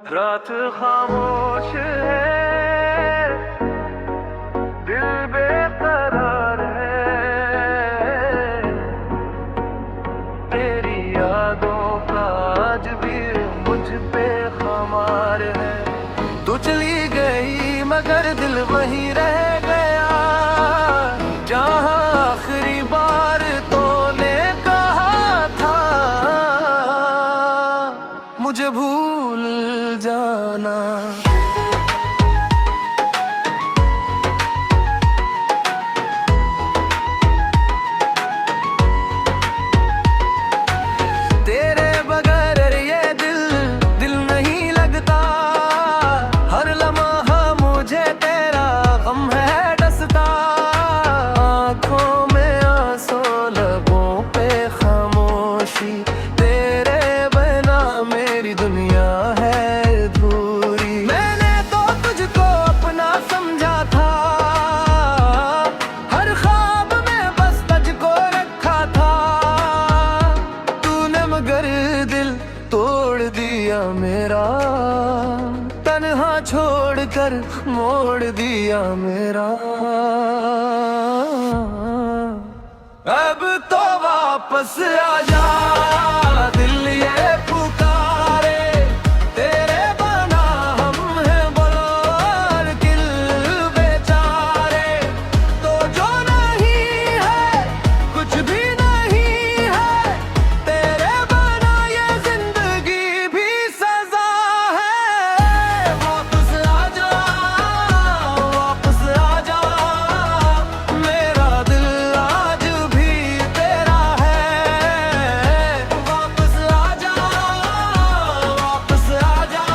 रात खामोश है, दिल बेकरार है, तेरी यादों का आज भी मुझ पे खुमार है। तू चली गई मगर दिल वहीं रह गया, जहाँ आखिरी बार तूने कहा था मुझे भूल जाना। तेरे बगैर ये दिल नहीं लगता, हर लम्हा मुझे तेरा गम है डसता। आँखों में आंसू, लबों पे खामोशी, तेरे बिना मेरी दुनिया है अधूरी। मैंने तो तुझको अपना समझा था, हर ख्वाब में बस तुझको रखा था। तूने मगर दिल तोड़ दिया मेरा, तन्हा छोड़कर मोड़ दिया मेरा। अब तो वापस आ जा, दिल ये पुकारे, तेरे बना हम हैं बोल किल बेचारे। तो जो नहीं है कुछ भी नहीं है, तेरे बना ये जिंदगी भी सजा है। वापस आ जा, वापस आ जा, मेरा दिल आज भी तेरा है। वापस आ जा, वापस आ जा,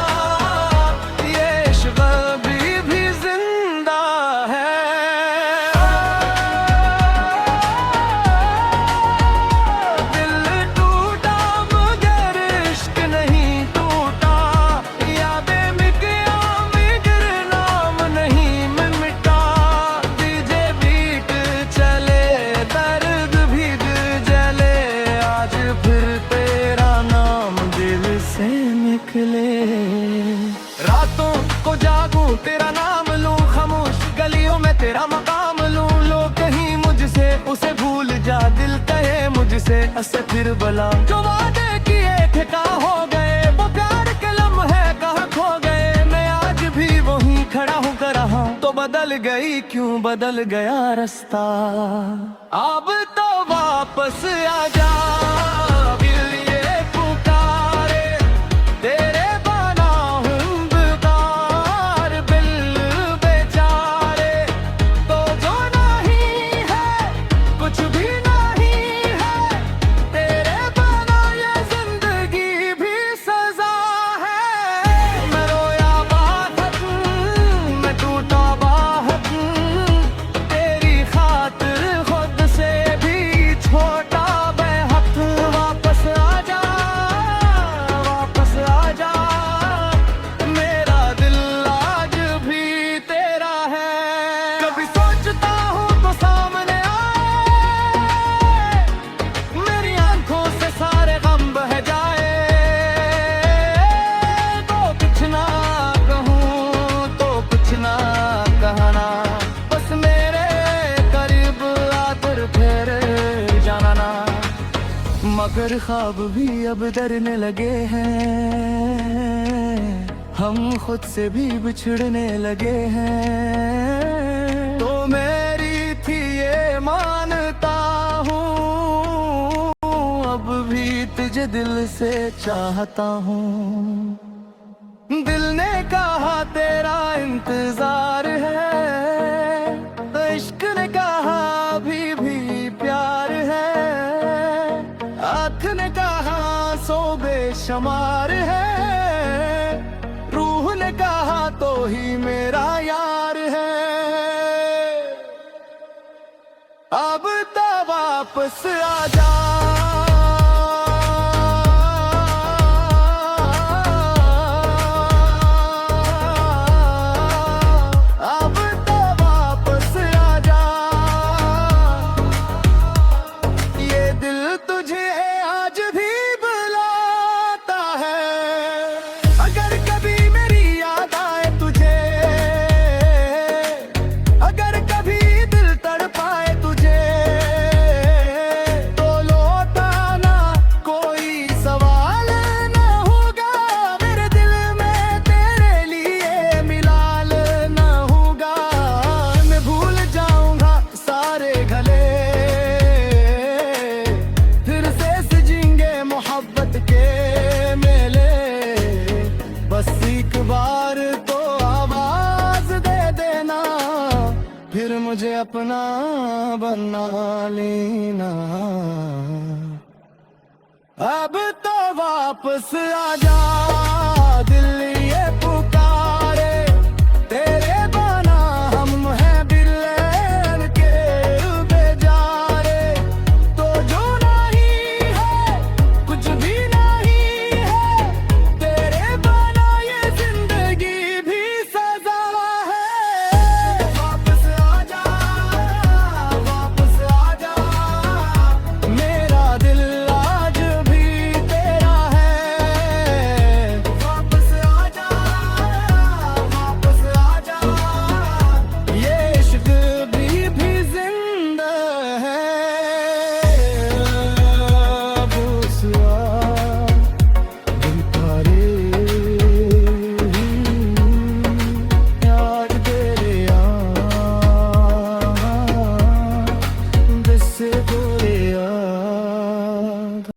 ये इश्क अभी भी जिंदा है। दिल टूटा मगर इश्क नहीं टूटा, यादें मिटिया मिगर नाम नहीं मिटा। डीजे बीट चले, दर्द भीग जले, आज फिर तेरा नाम दिल से निकले। रातों को जागूं तेरा नाम लूं, खामोश गलियों में तेरा मकाम लूं। लोग कहीं मुझसे उसे भूल जा, दिल कहे मुझसे ऐसे फिर भला। जो वादे किए थे कहाँ हो गए, वो प्यार के लम्हे कहाँ खो गए। मैं आज भी वहीं खड़ा हूँ रहा, तो बदल गई क्यों बदल गया रास्ता। अब तो वापस आ जा, दिल ये पुकारे, तेरे बना हूँ बेकार बिल बेचारे। तो जो नहीं है कुछ भी नहीं है, तेरे बना ये जिंदगी भी सजा है। मैं रोया बाहर, मैं टूटा बाहर, तेरी खातिर खुद से भी छोटा बेहद। वापस आ जा, वापस आ जा, मेरा दिल आज भी तेरा है। कभी सोचता हूँ तो सामने आए, मेरी आंखों से सारे गम बह जाए। तो कुछ ना कहूँ तो कुछ ना कहना, बस मेरे करीब आकर फिर जाना ना। मगर ख्वाब भी अब डरने लगे हैं, हम खुद से भी बिछड़ने लगे हैं। तो मेरी थी ये मानता हूँ, अब भी तुझे दिल से चाहता हूँ। दिल ने कहा तेरा इंतजार है, तो इश्क ने कहा अभी भी प्यार है। हाथ ने कहा सो बेशुमार है, रूह ने कहा तो ही मेरा यार है। अब तो वापस आ जा, अब तो वापस आ जा, ये दिल तुझे आज भी बुलाता है। अगर कभी अपना बना लेना। अब तो वापस आ जा।